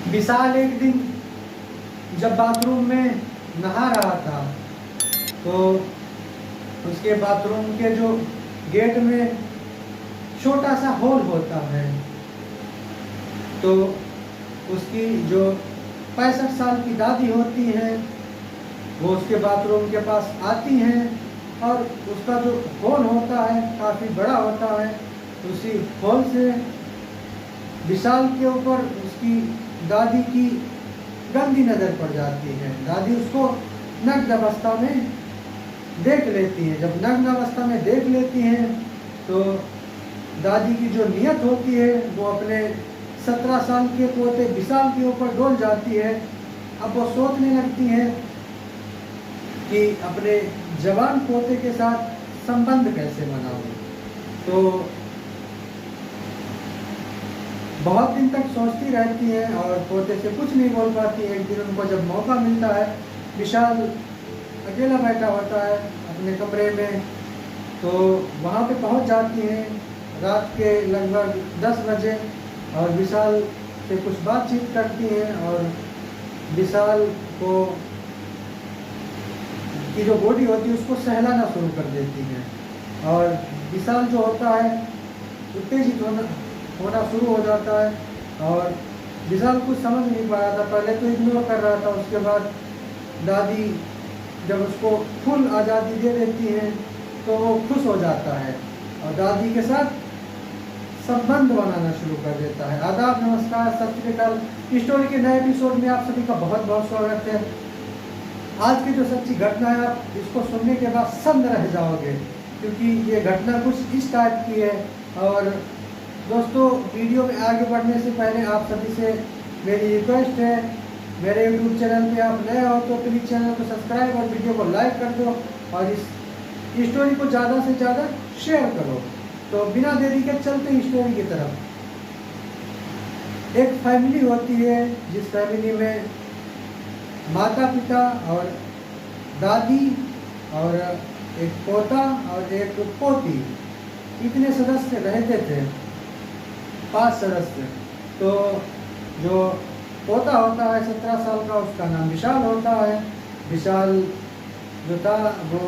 विशाल एक दिन जब बाथरूम में नहा रहा था तो उसके बाथरूम के जो गेट में छोटा सा होल होता है, तो उसकी जो 65 साल की दादी होती हैं वो उसके बाथरूम के पास आती हैं और उसका जो होल होता है काफ़ी बड़ा होता है। उसी होल से विशाल के ऊपर उसकी दादी की गंदी नज़र पड़ जाती है। दादी उसको नग्न अवस्था में देख लेती है। जब नग्न अवस्था में देख लेती हैं तो दादी की जो नीयत होती है वो अपने 17 साल के पोते विशाल के ऊपर डोल जाती है। अब वो सोचने लगती है कि अपने जवान पोते के साथ संबंध कैसे बनाऊं। तो बहुत दिन तक सोचती रहती है और पोते से कुछ नहीं बोल पाती। एक दिन उनको जब मौका मिलता है, विशाल अकेला बैठा होता है अपने कमरे में, तो वहाँ पे पहुँच जाती हैं रात के लगभग 10 बजे और विशाल से कुछ बातचीत करती हैं और विशाल को की जो बॉडी होती है उसको सहलाना शुरू कर देती हैं। और विशाल जो होता है उत्तेजित होना शुरू हो जाता है और विशाल कुछ समझ नहीं पा रहा था। पहले तो इग्नोर कर रहा था, उसके बाद दादी जब उसको फुल आज़ादी दे देती है तो वो खुश हो जाता है और दादी के साथ संबंध बनाना शुरू कर देता है। आदाब, नमस्कार, सत श्री अकाल। स्टोरी के नए एपिसोड में आप सभी का बहुत बहुत स्वागत है। आज की जो सच्ची घटना है आप इसको सुनने के बाद सन्न रह जाओगे, क्योंकि ये घटना कुछ इस टाइप की है। और दोस्तों, वीडियो में आगे बढ़ने से पहले आप सभी से मेरी रिक्वेस्ट है, मेरे यूट्यूब चैनल पे आप नए हो तो प्लीज़ चैनल को सब्सक्राइब और वीडियो को लाइक कर दो और इस स्टोरी को ज़्यादा से ज़्यादा शेयर करो। तो बिना देरी के चलते हैं स्टोरी की तरफ। एक फैमिली होती है जिस फैमिली में माता पिता और दादी और एक पोता और एक पोती, इतने सदस्य रहते थे, 5 सदस्य। तो जो पोता होता है 17 साल का, उसका नाम विशाल होता है। विशाल जो था वो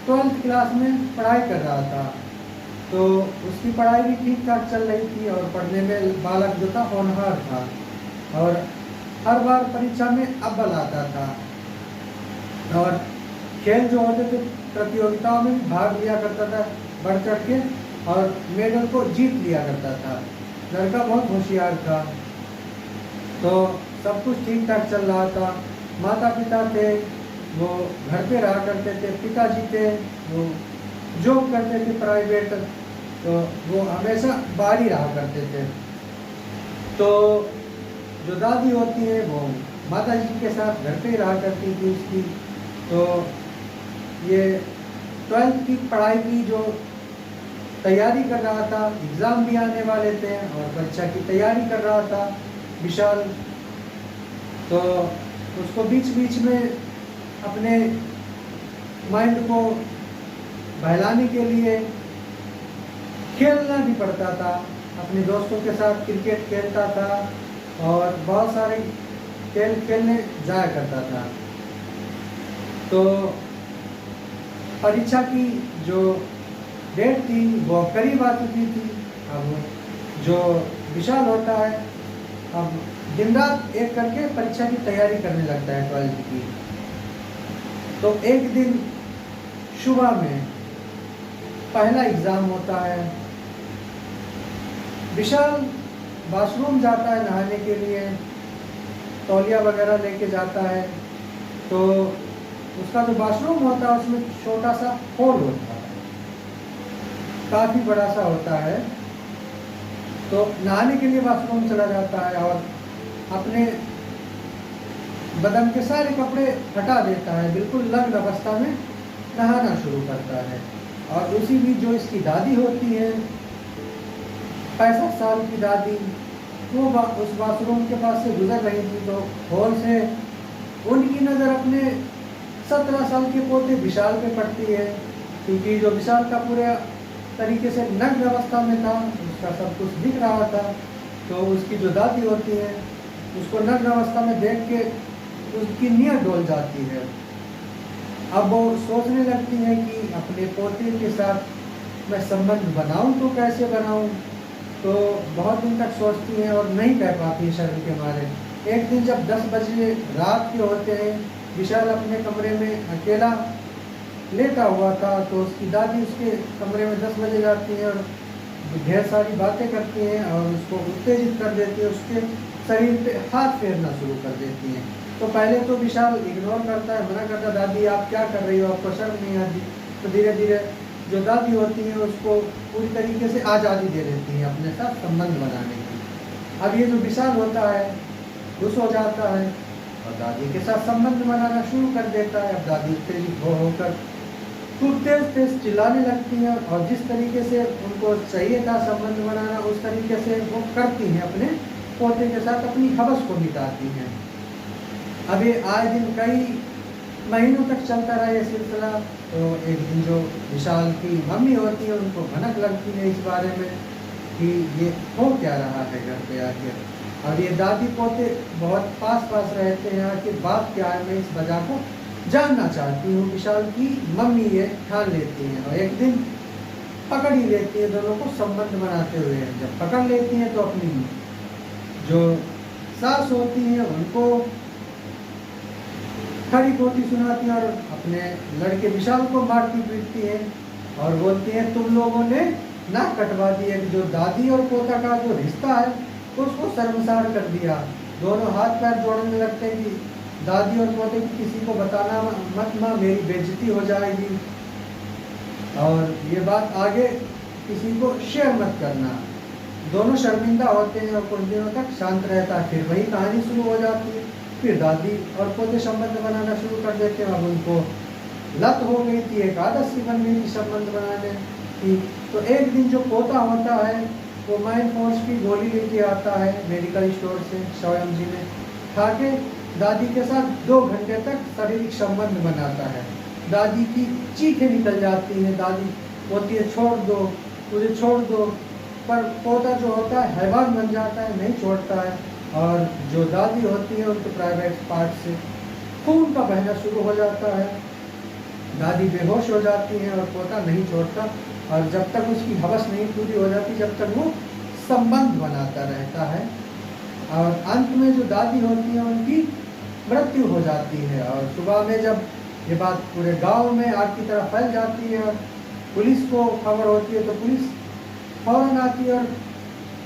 12th क्लास में पढ़ाई कर रहा था, तो उसकी पढ़ाई भी ठीक ठाक चल रही थी और पढ़ने में बालक जो था होनहार था और हर बार परीक्षा में अव्वल आता था और खेल जो होते थे प्रतियोगिताओं में भाग लिया करता था बढ़ चढ़ के और मेडल को जीत लिया करता था। लड़का बहुत होशियार था, तो सब कुछ ठीक ठाक चल रहा था। माता पिता थे वो घर पे रहा करते थे, पिताजी थे वो जॉब करते थे प्राइवेट, तो वो हमेशा बाहर ही रहा करते थे। तो जो दादी होती है वो माता जी के साथ घर पे ही रहा करती थी उसकी। तो ये 12th की पढ़ाई की जो तैयारी कर रहा था, एग्ज़ाम भी आने वाले थे और परीक्षा की तैयारी कर रहा था विशाल। तो उसको बीच बीच में अपने माइंड को बहलाने के लिए खेलना भी पड़ता था। अपने दोस्तों के साथ क्रिकेट खेलता था और बहुत सारे खेल खेलने जाया करता था। तो परीक्षा की जो डेट थी वो करीब आ चुकी थी। अब जो विशाल होता है अब दिन रात एक करके परीक्षा की तैयारी करने लगता है 12th की। तो एक दिन सुबह में पहला एग्ज़ाम होता है। विशाल वॉशरूम जाता है नहाने के लिए, तौलिया वगैरह लेके जाता है। तो उसका जो वॉशरूम होता है उसमें छोटा सा होल होता है, काफ़ी बड़ा सा होता है। तो नहाने के लिए वॉशरूम चला जाता है और अपने बदन के सारे कपड़े हटा देता है, बिल्कुल नग्न अवस्था में नहाना शुरू करता है। और उसी बीच जो इसकी दादी होती है 65 साल की दादी, वो उस बाथरूम के पास से गुजर रही थी। तो होल से उनकी नज़र अपने 17 साल के पोते विशाल पे पड़ती है, क्योंकि जो विशाल का पूरे तरीके से नग्न अवस्था में था, उसका सब कुछ दिख रहा था। तो उसकी जो दादी होती है उसको नग्न अवस्था में देख के उसकी नीयत डोल जाती है। अब वो सोचने लगती है कि अपने पोते के साथ मैं संबंध बनाऊं तो कैसे बनाऊं। तो बहुत दिन तक सोचती हैं और नहीं कह पाती शर्म के मारे। एक दिन जब 10 बजे रात के होते हैं, विशाल अपने कमरे में अकेला लेटा हुआ था, तो उसकी दादी उसके कमरे में 10 बजे जाती है और ढेर सारी बातें करती हैं और उसको उत्तेजित कर देती है, उसके शरीर पे हाथ फेरना शुरू कर देती हैं। तो पहले तो विशाल इग्नोर करता है, मना करता, दादी आप क्या कर रही हो, आपको शर्म नहीं आती। तो धीरे धीरे जो दादी होती हैं उसको पूरी तरीके से आज़ादी दे देती हैं अपने साथ संबंध बनाने की। अब ये जो विशाल होता है खुश हो जाता है और दादी के साथ संबंध बनाना शुरू कर देता है। अब दादी उत्तेजित होकर खूब तेज तेज चिल्लाने लगती हैं और जिस तरीके से उनको चाहिए था संबंध बनाना, उस तरीके से वो करती हैं, अपने पोते के साथ अपनी हवस को मिटाती हैं। अब ये आए दिन कई महीनों तक चलता रहा ये सिलसिला। तो एक दिन जो विशाल की मम्मी होती है उनको भनक लगती है इस बारे में कि ये हो क्या रहा है घर पे आके। और ये दादी पोते बहुत पास पास रहते हैं, आखिर बात क्या है, मैं इस वजह को जानना चाहती हूँ। विशाल की मम्मी ये ठान लेती हैं और एक दिन पकड़ ही लेती है दोनों को संबंध बनाते हुए। जब पकड़ लेती हैं तो अपनी जो सास होती हैं उनको खरी खोटी सुनाती हैं और अपने लड़के विशाल को मारती पीटती हैं और बोलती हैं तुम लोगों ने नाक कटवा दी है। जो दादी और पोता का जो रिश्ता है उसको शर्मसार कर दिया। दोनों हाथ पैर जोड़ने लगते हैं कि दादी और पोते की किसी को बताना मत, माँ मेरी बेइज्जती हो जाएगी और ये बात आगे किसी को शेयर मत करना। दोनों शर्मिंदा होते हैं और कुछ दिनों तक शांत रहता है। फिर वही कहानी शुरू हो जाती है। फिर दादी और पोते संबंध बनाना शुरू कर देते हैं। अब उनको लत हो गई थी, एक आदत सी बन गई थी संबंध बनाने की। तो एक दिन जो पोता होता है वो माइंड फोर्स की गोली लेके आता है मेडिकल स्टोर से 100 mg में, खा के दादी के साथ 2 घंटे तक शारीरिक संबंध बनाता है। दादी की चीखें निकल जाती हैं, दादी बोलती है छोड़ दो, मुझे छोड़ दो, पर पोता जो होता है हैवान बन जाता है, नहीं छोड़ता है। और जो दादी होती है उनके प्राइवेट पार्ट से खून का बहना शुरू हो जाता है। दादी बेहोश हो जाती है और पोता नहीं छोड़ता और जब तक उसकी हवस नहीं पूरी हो जाती जब तक वो संबंध बनाता रहता है। और अंत में जो दादी होती है उनकी मृत्यु हो जाती है। और सुबह में जब ये बात पूरे गांव में आग की तरह फैल जाती है और पुलिस को खबर होती है तो पुलिस फौरन आती है और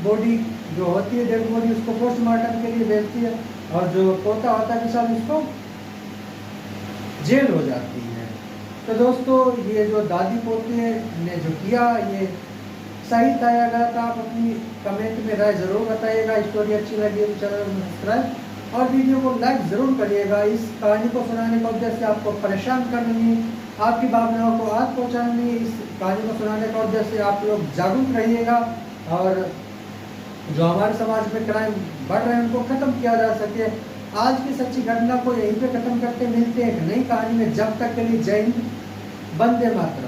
बॉडी जो होती है डेड बॉडी उसको पोस्टमार्टम के लिए भेजती है और जो पोता होता है विशाल उसको जेल हो जाती है। तो दोस्तों ये जो दादी पोते ने जो किया ये सही पाया गया था। आप अपनी कमेंट में राय ज़रूर बताइएगा। स्टोरी अच्छी लगी तो चैनल को सब्सक्राइब और वीडियो को लाइक ज़रूर करिएगा। इस कहानी को सुनाने का उद्देश्य आपको परेशान करनी, आपकी भावनाओं को आग पहुँचानी, इस कहानी को सुनाने का उद्देश्य आप लोग जागरूक रहिएगा और जो हमारे समाज में क्राइम बढ़ रहे हैं उनको ख़त्म किया जा सके। आज की सच्ची घटना को यहीं पे ख़त्म करते मिलते हैं एक नई कहानी में। जब तक के लिए जय हिंद, वंदे मातरम।